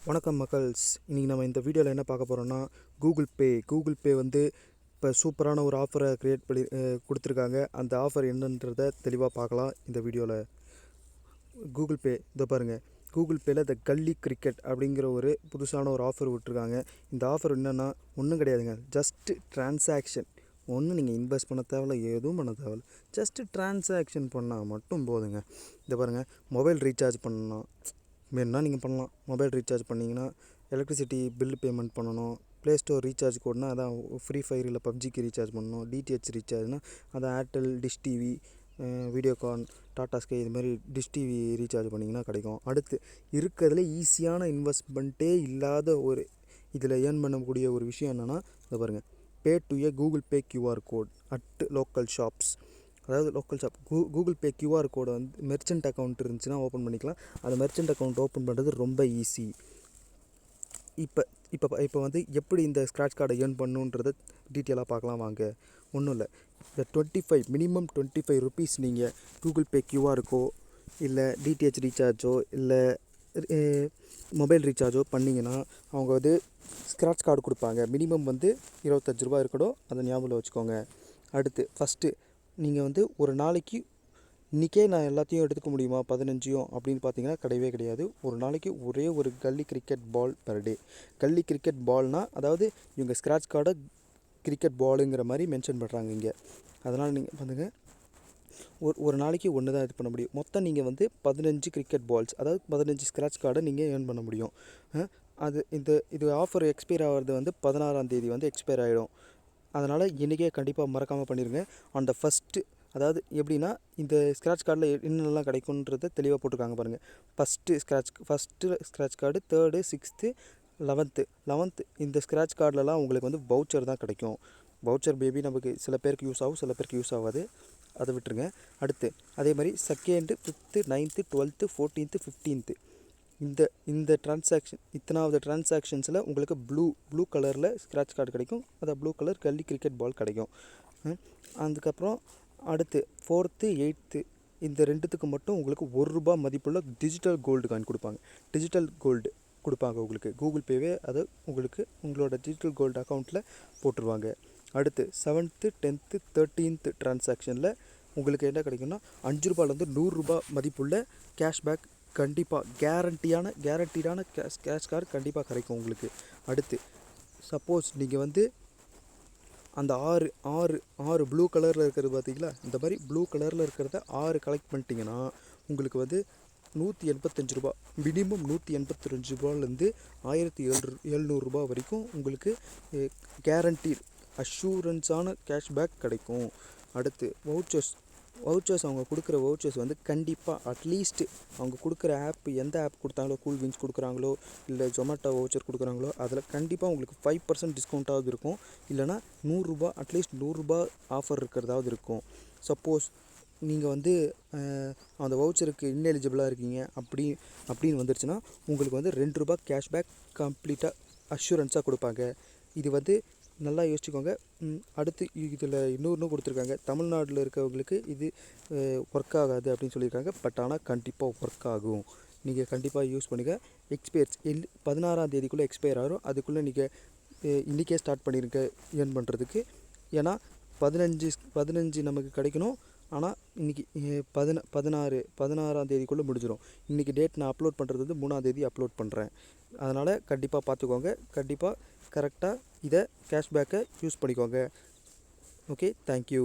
வணக்கம் மக்கள்ஸ். இன்றைக்கி நம்ம இந்த வீடியோவில் என்ன பார்க்க போகிறோன்னா கூகுள் பே வந்து இப்போ சூப்பரான ஒரு ஆஃபரை க்ரியேட் பண்ணி கொடுத்துருக்காங்க. அந்த ஆஃபர் என்னன்றதை தெளிவாக பார்க்கலாம் இந்த வீடியோவில். கூகுள் பே இதை பாருங்கள். கூகுள் பேயில் த கல்லி கிரிக்கெட் அப்படிங்கிற ஒரு புதுசான ஒரு ஆஃபர் விட்டுருக்காங்க. இந்த ஆஃபர் என்னென்னா ஒன்றும் கிடையாதுங்க, ஜஸ்ட்டு ட்ரான்சாக்ஷன். ஒன்றும் நீங்கள் இன்வெஸ்ட் பண்ண தேவையில்ல, எதுவும் பண்ண தேவையில்ல, ஜஸ்ட்டு ட்ரான்சாக்ஷன் பண்ணால் மட்டும் போதுங்க. இதை பாருங்கள், மொபைல் ரீசார்ஜ் பண்ணலாம் வேணுன்னா நீங்கள் பண்ணலாம். மொபைல் ரீசார்ஜ் பண்ணிங்கன்னா எலக்ட்ரிசிட்டி பில் பேமெண்ட் பண்ணணும். ப்ளே ஸ்டோர் ரீசார்ஜ் கோட்னா அதான் ஃப்ரீ ஃபயர் இல்லை பப்ஜிக்கு ரீசார்ஜ் பண்ணணும். டிடிஹெச் ரீசார்ஜ்னால் அதான் Airtel, dish TV, Videocon, Tata sky இதுமாதிரி டிஷ் டிவி ரீசார்ஜ் பண்ணிங்கன்னா கிடைக்கும். அடுத்து இருக்கிறதுல ஈஸியான இன்வெஸ்ட்மெண்ட்டே இல்லாத ஒரு இதில் ஏர்ன் பண்ணக்கூடிய ஒரு விஷயம் என்னென்னா இதை பாருங்கள், pay to a Google Pay QR code at local shops. அதாவது local shop Google Pay QR கோடை வந்து மெர்ச்சன்ட் அக்கௌண்ட் இருந்துச்சுன்னா ஓப்பன் பண்ணிக்கலாம். அந்த மெர்ச்சன்ட் அக்கௌண்ட் ஓப்பன் பண்ணுறது ரொம்ப ஈஸி. இப்போ வந்து எப்படி இந்த ஸ்க்ராட்ச் கார்டை ஏர்ன் பண்ணுன்றதை டீட்டெயிலாக பார்க்கலாம் வாங்க. ஒன்றும் இல்லை, இந்த மினிமம் 25 ருபீஸ் நீங்கள் கூகுள் பே கியூஆருக்கோ இல்லை டிடிஹெச் ரீசார்ஜோ இல்லை மொபைல் ரீசார்ஜோ பண்ணிங்கன்னா அவங்க வந்து ஸ்க்ராட்ச் கார்டு கொடுப்பாங்க. மினிமம் வந்து 25 ரூபா இருக்கணும், அதை ஞாபகம் வச்சுக்கோங்க. அடுத்து ஃபஸ்ட்டு நீங்கள் வந்து ஒரு நாளைக்கு இன்றைக்கே நான் எல்லாத்தையும் எடுத்துக்க முடியுமா 15 அப்படின்னு பார்த்தீங்கன்னா கிடையவே கிடையாது. ஒரு நாளைக்கு ஒரே ஒரு கல்லி கிரிக்கெட் பால் பர் டே. கல்லி கிரிக்கெட் பால்னால் அதாவது இவங்க ஸ்க்ராட்ச் கார்டை கிரிக்கெட் பாலுங்கிற மாதிரி மென்ஷன் பண்ணுறாங்க இங்கே. அதனால் நீங்கள் வந்துங்க ஒரு நாளைக்கு ஒன்று தான் இது பண்ண முடியும். மொத்தம் நீங்கள் வந்து 15 கிரிக்கெட் பால்ஸ், அதாவது 15 ஸ்க்ராட்ச் கார்டை நீங்கள் ஏர்ன் பண்ண முடியும். இது ஆஃபர் எக்ஸ்பயர் ஆகிறது வந்து 16ஆம் தேதி வந்து எக்ஸ்பயர் ஆகிடும். அதனால் இன்றைக்கே கண்டிப்பாக மறக்காமல் பண்ணிடுங்க. அந்த ஃபஸ்ட்டு அதாவது எப்படின்னா இந்த ஸ்க்ராட்ச் கார்டில் என்னென்னலாம் கிடைக்குன்றதை தெளிவாக போட்டிருக்காங்க பாருங்கள். First scratch card, 3rd, 6th, 11th இந்த ஸ்க்ராட்ச் கார்டிலலாம் உங்களுக்கு வந்து வவுச்சர் தான் கிடைக்கும். வவுச்சர் பேபி நமக்கு சில பேருக்கு யூஸ் ஆகும், சில பேருக்கு யூஸ் ஆகாது, அதை விட்டுருங்க. அடுத்து அதே மாதிரி 2nd, 5th, 9th, 12th, 14th, 15th இந்த ட்ரான்சாக்ஷன் இத்தனாவது ட்ரான்சாக்ஷன்ஸில் உங்களுக்கு ப்ளூ கலரில் ஸ்க்ராட்ச் கார்டு கிடைக்கும். அதான் ப்ளூ கலர் கல்லி கிரிக்கெட் பால் கிடைக்கும். அதுக்கப்புறம் அடுத்து 4th, 8th இந்த ரெண்டுத்துக்கு மட்டும் உங்களுக்கு ₹1 மதிப்புள்ள டிஜிட்டல் கோல்டு காயின் கொடுப்பாங்க. டிஜிட்டல் கோல்டு கொடுப்பாங்க உங்களுக்கு. கூகுள் பேவே அதை உங்களோட டிஜிட்டல் கோல்டு அக்கௌண்ட்டில் போட்டுருவாங்க. அடுத்து 7th, 10th, 13th ட்ரான்சாக்ஷனில் உங்களுக்கு என்ன கிடைக்குன்னா ₹5லேருந்து ₹100 மதிப்புள்ள கேஷ்பேக் கண்டிப்பாக கேரண்டீடான கேஷ் கார்டு கண்டிப்பாக கிடைக்கும் உங்களுக்கு. அடுத்து சப்போஸ் நீங்கள் வந்து அந்த ஆறு ப்ளூ கலரில் இருக்கிறது பார்த்தீங்களா, இந்த மாதிரி ப்ளூ கலரில் இருக்கிறத 6 கலெக்ட் பண்ணிட்டீங்கன்னா உங்களுக்கு வந்து ₹185, மினிமம் ₹185லேருந்து ₹1700 வரைக்கும் உங்களுக்கு கேரண்டீட் அஷூரன்ஸான கேஷ்பேக் கிடைக்கும். அடுத்து வவுச்சர்ஸ் அவங்க கொடுக்குற வவுச்சர்ஸ் வந்து கண்டிப்பாக அட்லீஸ்ட்டு அவங்க கொடுக்குற எந்த ஆப் கொடுத்தாங்களோ, கூல்வின்ஸ் கொடுக்குறாங்களோ இல்லை ஜொமேட்டோ வவுச்சர் கொடுக்குறாங்களோ அதில் கண்டிப்பாக உங்களுக்கு 5% டிஸ்கவுண்ட்டாவது இருக்கும். இல்லைனா ₹100 அட்லீஸ்ட் ₹100 ஆஃபர் இருக்கிறதாவது இருக்கும். சப்போஸ் நீங்கள் வந்து அந்த வவுச்சருக்கு இன்எலிஜிபிளாக இருக்கீங்க அப்படின்னு வந்துருச்சுன்னா உங்களுக்கு வந்து ₹2 கேஷ்பேக் கம்ப்ளீட்டாக அஷூரன்ஸாக கொடுப்பாங்க. இது வந்து நல்லா யோசிச்சுக்கோங்க. அடுத்து இதில் இன்னொன்று கொடுத்துருக்காங்க, தமிழ்நாட்டில் இருக்கவங்களுக்கு இது ஒர்க் ஆகாது அப்படின்னு சொல்லியிருக்காங்க. பட் ஆனால் கண்டிப்பாக ஒர்க் ஆகும். நீங்கள் கண்டிப்பாக யூஸ் பண்ணுங்கள். 16ஆம் தேதிக்குள்ளே எக்ஸ்பயர் ஆகும். அதுக்குள்ளே நீங்கள் இன்றைக்கே ஸ்டார்ட் பண்ணியிருக்க ஏர்ன் பண்ணுறதுக்கு. ஏன்னா 15 நமக்கு கிடைக்கணும். ஆனால் இன்றைக்கி 16ஆம் தேதிக்குள்ளே முடிஞ்சிடும். இன்றைக்கி டேட் நான் அப்லோட் பண்ணுறது வந்து 3ஆம் தேதி அப்லோட் பண்ணுறேன். அதனால் கண்டிப்பாக பார்த்துக்கோங்க. கண்டிப்பாக கரெக்டாக இதை கேஷ்பேக்கை யூஸ் பண்ணிக்கோங்க. Okay, thank you.